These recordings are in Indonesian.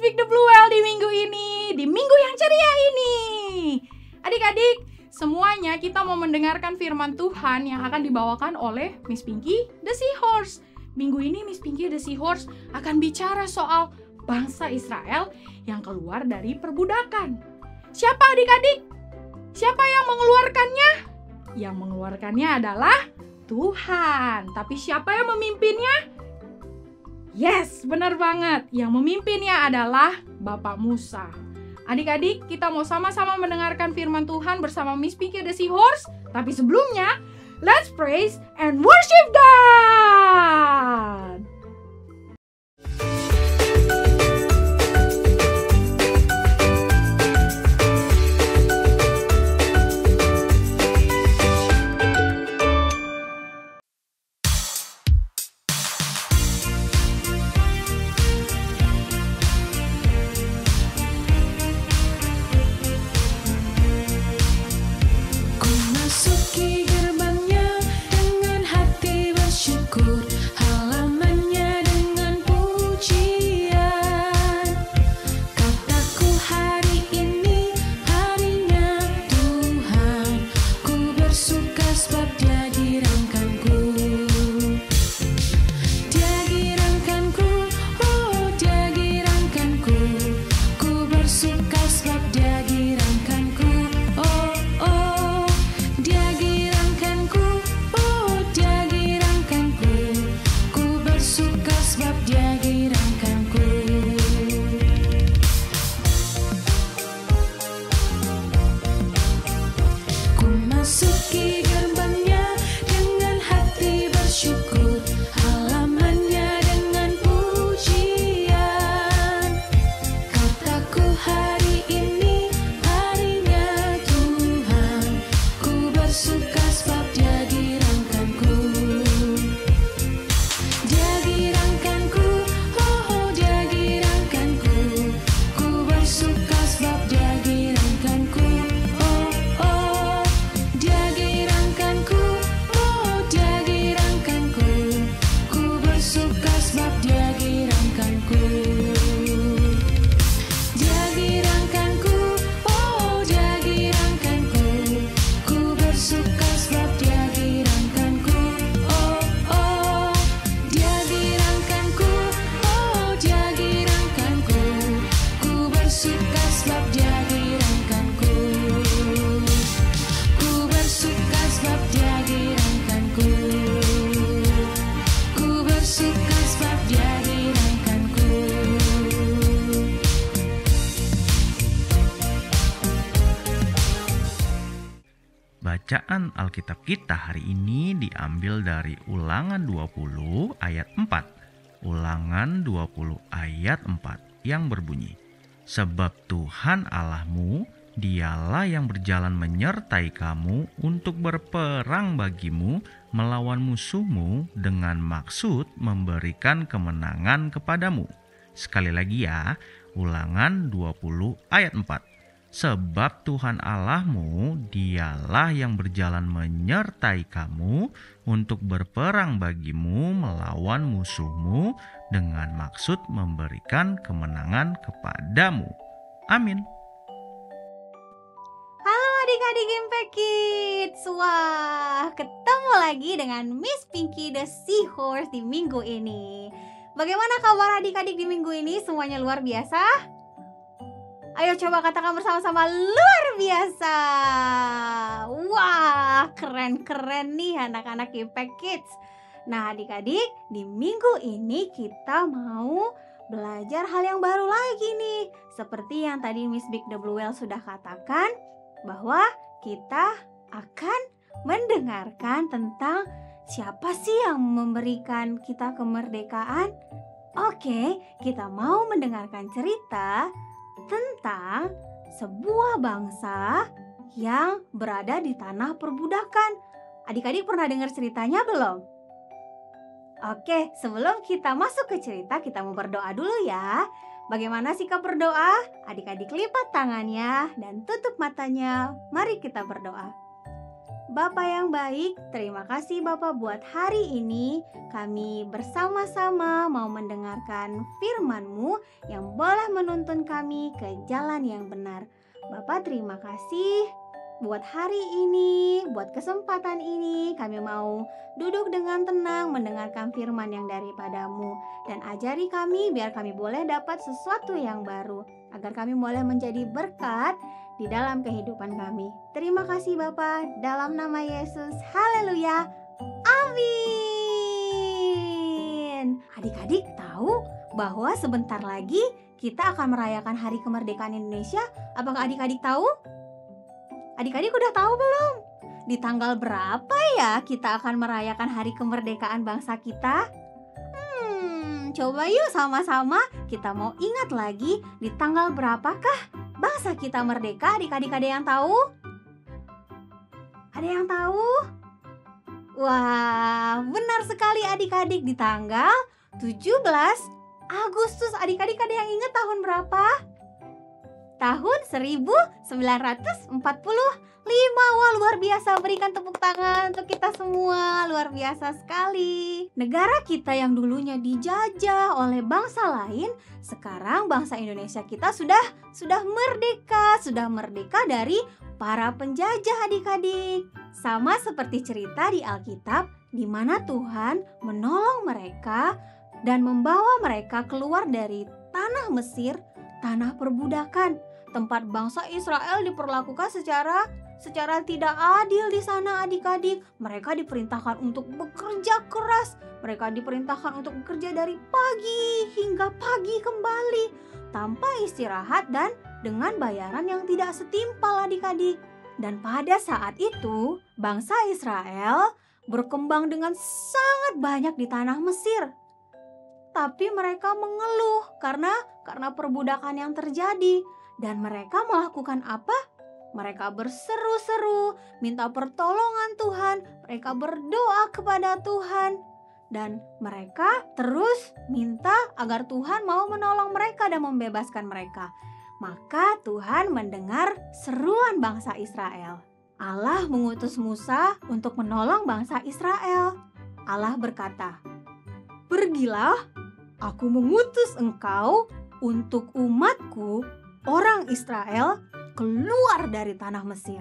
Big The Blue Whale di minggu ini, di minggu yang ceria ini. Adik-adik, semuanya kita mau mendengarkan firman Tuhan yang akan dibawakan oleh Miss Pinky the Seahorse. Minggu ini Miss Pinky the Seahorse akan bicara soal bangsa Israel yang keluar dari perbudakan. Siapa adik-adik? Siapa yang mengeluarkannya? Yang mengeluarkannya adalah Tuhan. Tapi siapa yang memimpinnya? Yes, benar banget. Yang memimpinnya adalah Bapak Musa. Adik-adik, kita mau sama-sama mendengarkan firman Tuhan bersama Miss Pinky the Seahorse. Tapi sebelumnya, let's praise and worship God! Bacaan Alkitab kita hari ini diambil dari Ulangan 20 ayat 4. Ulangan 20 ayat 4 yang berbunyi, "Sebab Tuhan Allahmu, Dialah yang berjalan menyertai kamu untuk berperang bagimu melawan musuhmu dengan maksud memberikan kemenangan kepadamu." Sekali lagi ya, Ulangan 20 ayat 4. Sebab Tuhan Allahmu, Dialah yang berjalan menyertai kamu untuk berperang bagimu melawan musuhmu dengan maksud memberikan kemenangan kepadamu. Amin. Halo adik-adik Impact Kids. Wah, ketemu lagi dengan Miss Pinky the Seahorse di minggu ini. Bagaimana kabar adik-adik di minggu ini? Semuanya luar biasa? Ayo coba katakan bersama-sama, luar biasa. Wah, keren-keren nih anak-anak Impact Kids. Nah adik-adik, di minggu ini kita mau belajar hal yang baru lagi nih. Seperti yang tadi Miss Big the Blue Whale sudah katakan, bahwa kita akan mendengarkan tentang siapa sih yang memberikan kita kemerdekaan. Oke, kita mau mendengarkan cerita tentang sebuah bangsa yang berada di tanah perbudakan. Adik-adik pernah dengar ceritanya belum? Oke, sebelum kita masuk ke cerita, kita mau berdoa dulu ya. Bagaimana sikap berdoa? Adik-adik lipat tangannya dan tutup matanya. Mari kita berdoa. Bapak yang baik, terima kasih Bapak buat hari ini. Kami bersama-sama mau mendengarkan firman-Mu yang boleh menuntun kami ke jalan yang benar. Bapak terima kasih buat hari ini, buat kesempatan ini. Kami mau duduk dengan tenang mendengarkan firman yang daripada-Mu. Dan ajari kami biar kami boleh dapat sesuatu yang baru, agar kami boleh menjadi berkat di dalam kehidupan kami. Terima kasih Bapa, dalam nama Yesus. Haleluya. Amin. Adik-adik tahu bahwa sebentar lagi kita akan merayakan Hari Kemerdekaan Indonesia? Apakah adik-adik tahu? Adik-adik udah tahu belum? Di tanggal berapa ya kita akan merayakan Hari Kemerdekaan bangsa kita? Coba yuk sama-sama kita mau ingat lagi di tanggal berapakah bangsa kita merdeka. Adik-adik ada yang tahu? Ada yang tahu? Wah, benar sekali adik-adik, di tanggal 17 Agustus. Adik-adik ada yang ingat tahun berapa? Tahun 1945. Wah, luar biasa. Berikan tepuk tangan untuk kita semua. Luar biasa sekali. Negara kita yang dulunya dijajah oleh bangsa lain, sekarang bangsa Indonesia kita sudah merdeka. Sudah merdeka dari para penjajah adik-adik. Sama seperti cerita di Alkitab, di mana Tuhan menolong mereka dan membawa mereka keluar dari tanah Mesir, tanah perbudakan, tempat bangsa Israel diperlakukan secara tidak adil di sana adik-adik. Mereka diperintahkan untuk bekerja keras. Mereka diperintahkan untuk bekerja dari pagi hingga pagi kembali, tanpa istirahat dan dengan bayaran yang tidak setimpal adik-adik. Dan pada saat itu, bangsa Israel berkembang dengan sangat banyak di tanah Mesir. Tapi mereka mengeluh karena perbudakan yang terjadi. Dan mereka melakukan apa? Mereka berseru-seru, minta pertolongan Tuhan. Mereka berdoa kepada Tuhan. Dan mereka terus minta agar Tuhan mau menolong mereka dan membebaskan mereka. Maka Tuhan mendengar seruan bangsa Israel. Allah mengutus Musa untuk menolong bangsa Israel. Allah berkata, "Pergilah, aku mengutus engkau untuk umatku, orang Israel, keluar dari tanah Mesir."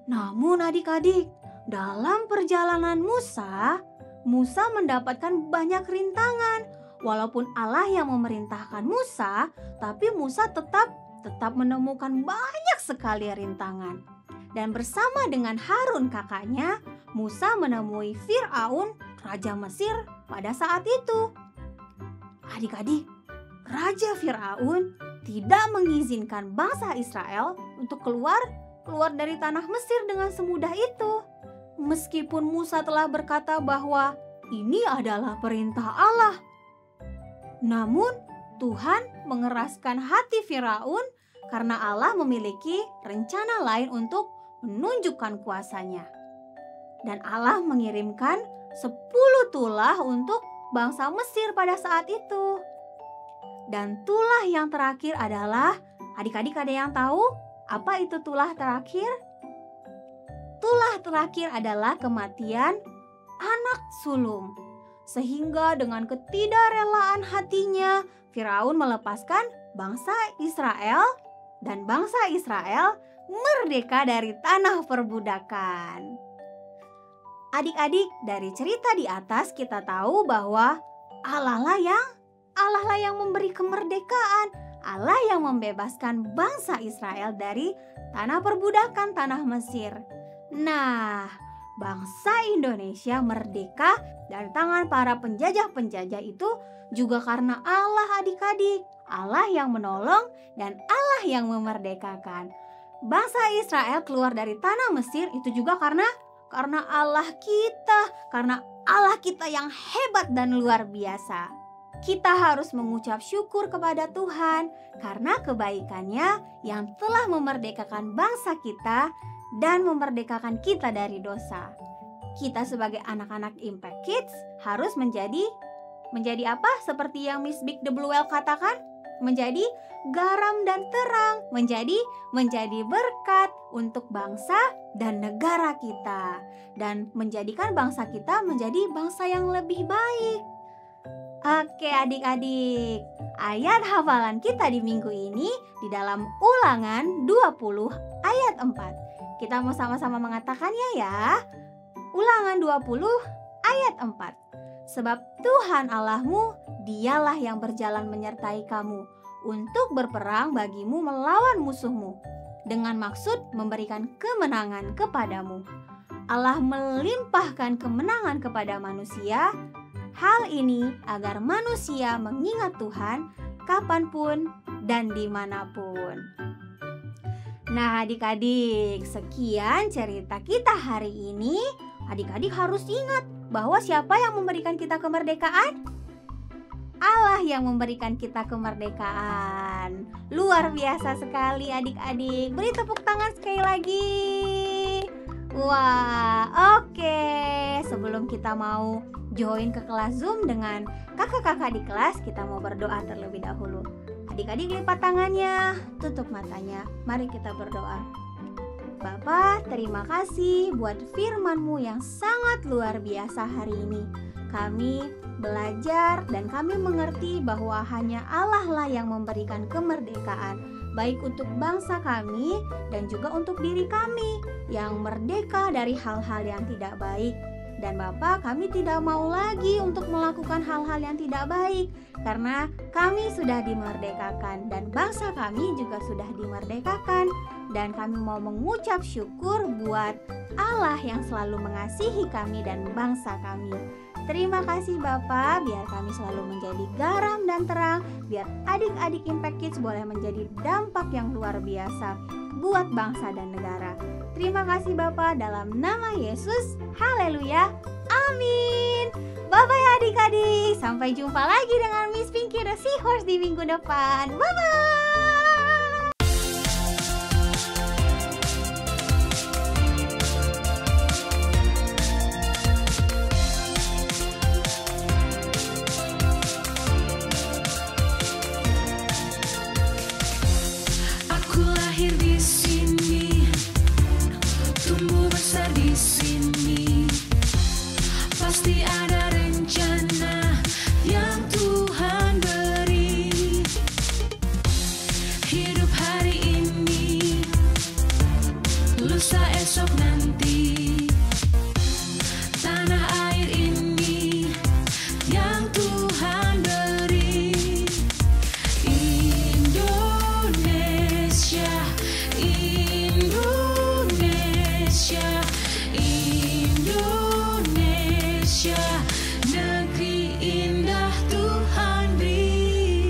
Namun adik-adik, dalam perjalanan Musa mendapatkan banyak rintangan. Walaupun Allah yang memerintahkan Musa, tapi Musa tetap menemukan banyak sekali rintangan. Dan bersama dengan Harun kakaknya, Musa menemui Firaun, raja Mesir pada saat itu. Adik-adik, Raja Firaun tidak mengizinkan bangsa Israel untuk keluar dari tanah Mesir dengan semudah itu. Meskipun Musa telah berkata bahwa ini adalah perintah Allah. Namun Tuhan mengeraskan hati Firaun karena Allah memiliki rencana lain untuk menunjukkan kuasanya. Dan Allah mengirimkan 10 tulah untuk bangsa Mesir pada saat itu. Dan tulah yang terakhir adalah, adik-adik ada yang tahu apa itu tulah terakhir? Tulah terakhir adalah kematian anak sulung. Sehingga dengan ketidakrelaan hatinya, Firaun melepaskan bangsa Israel dan bangsa Israel merdeka dari tanah perbudakan. Adik-adik, dari cerita di atas kita tahu bahwa Allah lah yang memberi kemerdekaan. Allah yang membebaskan bangsa Israel dari tanah perbudakan, tanah Mesir. Nah, bangsa Indonesia merdeka dari tangan para penjajah-penjajah itu juga karena Allah adik-adik. Allah yang menolong dan Allah yang memerdekakan. Bangsa Israel keluar dari tanah Mesir itu juga karena Allah kita yang hebat dan luar biasa. Kita harus mengucap syukur kepada Tuhan karena kebaikannya yang telah memerdekakan bangsa kita dan memerdekakan kita dari dosa. Kita sebagai anak-anak Impact Kids harus menjadi apa? Seperti yang Miss Big The Bluewell katakan, menjadi garam dan terang, menjadi berkat untuk bangsa dan negara kita, dan menjadikan bangsa kita menjadi bangsa yang lebih baik. Oke adik-adik, ayat hafalan kita di minggu ini di dalam Ulangan 20 ayat 4. Kita mau sama-sama mengatakannya ya. Ulangan 20 ayat 4. Sebab Tuhan Allahmu, dialah yang berjalan menyertai kamu untuk berperang bagimu melawan musuhmu, dengan maksud memberikan kemenangan kepadamu. Allah melimpahkan kemenangan kepada manusia. Hal ini agar manusia mengingat Tuhan kapanpun dan dimanapun. Nah adik-adik, sekian cerita kita hari ini. Adik-adik harus ingat bahwa siapa yang memberikan kita kemerdekaan? Allah yang memberikan kita kemerdekaan. Luar biasa sekali adik-adik. Beri tepuk tangan sekali lagi. Wah, oke. Sebelum kita mau join ke kelas Zoom dengan kakak-kakak di kelas, kita mau berdoa terlebih dahulu. Adik-adik lipat tangannya, tutup matanya. Mari kita berdoa. Bapa, terima kasih buat firman-Mu yang sangat luar biasa hari ini. Kami belajar dan kami mengerti bahwa hanya Allah lah yang memberikan kemerdekaan, baik untuk bangsa kami dan juga untuk diri kami yang merdeka dari hal-hal yang tidak baik. Dan Bapa, kami tidak mau lagi untuk melakukan hal-hal yang tidak baik, karena kami sudah dimerdekakan dan bangsa kami juga sudah dimerdekakan. Dan kami mau mengucap syukur buat Allah yang selalu mengasihi kami dan bangsa kami. Terima kasih Bapa, biar kami selalu menjadi garam dan terang, biar adik-adik Impact Kids boleh menjadi dampak yang luar biasa buat bangsa dan negara. Terima kasih Bapa, dalam nama Yesus. Haleluya. Amin. Bye-bye adik-adik. Sampai jumpa lagi dengan Miss Pinky the Seahorse di minggu depan. Bye-bye. Pasti ada rencana yang Tuhan beri. Hidup hari ini, lusa esok nanti. Tanah air ini yang Tuhan beri. Indonesia, Indonesia, Indonesia, negeri indah Tuhan beri.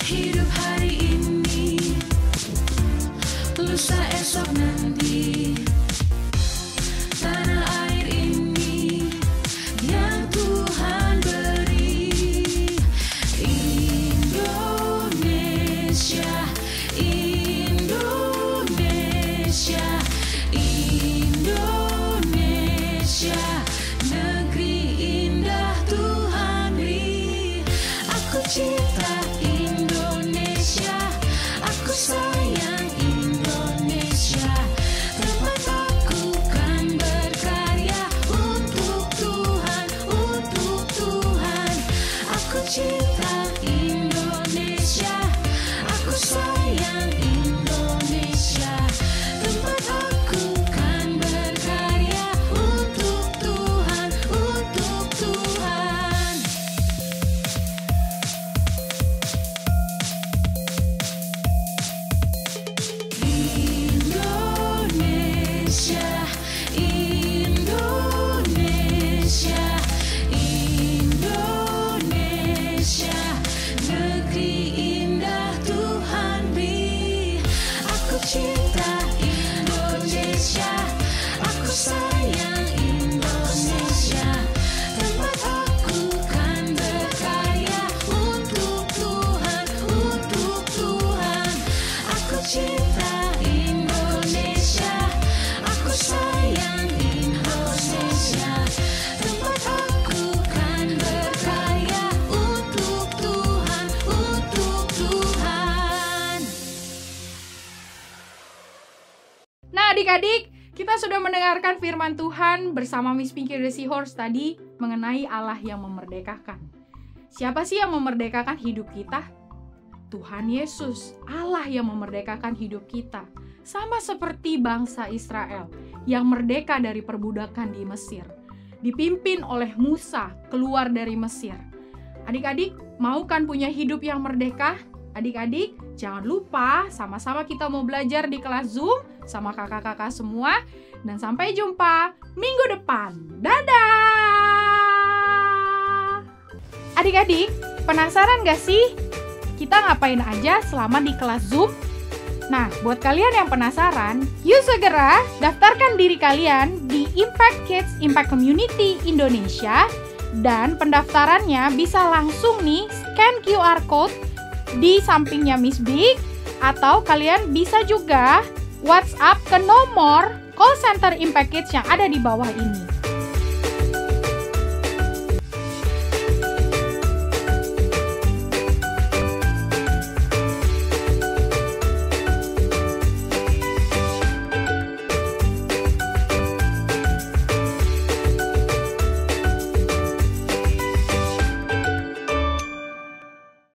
Hidup hari ini, lusa esok nanti. Tanah air ini yang Tuhan beri. Indonesia, Indonesia, Indonesia, negeri indah Tuhan beri. Aku cinta Indonesia, aku sayang Indonesia. Tempat aku kan berkarya untuk Tuhan, untuk Tuhan. Aku cinta Indonesia, aku sayang Indonesia. Tempat aku kan berkarya untuk Tuhan, untuk Tuhan. Indonesia, Indonesia, Indonesia, negeri indah Tuhan beri. Aku cinta Indonesia, aku sayang Indonesia. Tempat aku kan berkarya untuk Tuhan, untuk Tuhan. cinta Indonesia, aku sayang Indonesia. Tempat aku kan berkarya untuk Tuhan, untuk Tuhan. Nah adik-adik, kita sudah mendengarkan firman Tuhan bersama Miss Pinky the Seahorse tadi mengenai Allah yang memerdekakan. Siapa sih yang memerdekakan hidup kita? Tuhan Yesus, Allah yang memerdekakan hidup kita. Sama seperti bangsa Israel yang merdeka dari perbudakan di Mesir. Dipimpin oleh Musa keluar dari Mesir. Adik-adik, mau kan punya hidup yang merdeka? Adik-adik, jangan lupa sama-sama kita mau belajar di kelas Zoom sama kakak-kakak semua. Dan sampai jumpa minggu depan. Dadah! Adik-adik, penasaran gak sih kita ngapain aja selama di kelas Zoom? Nah, buat kalian yang penasaran, yuk segera daftarkan diri kalian di Impact Kids Impact Community Indonesia. Dan pendaftarannya bisa langsung nih scan QR Code di sampingnya Miss Big, atau kalian bisa juga WhatsApp ke nomor call center Impact Kids yang ada di bawah ini.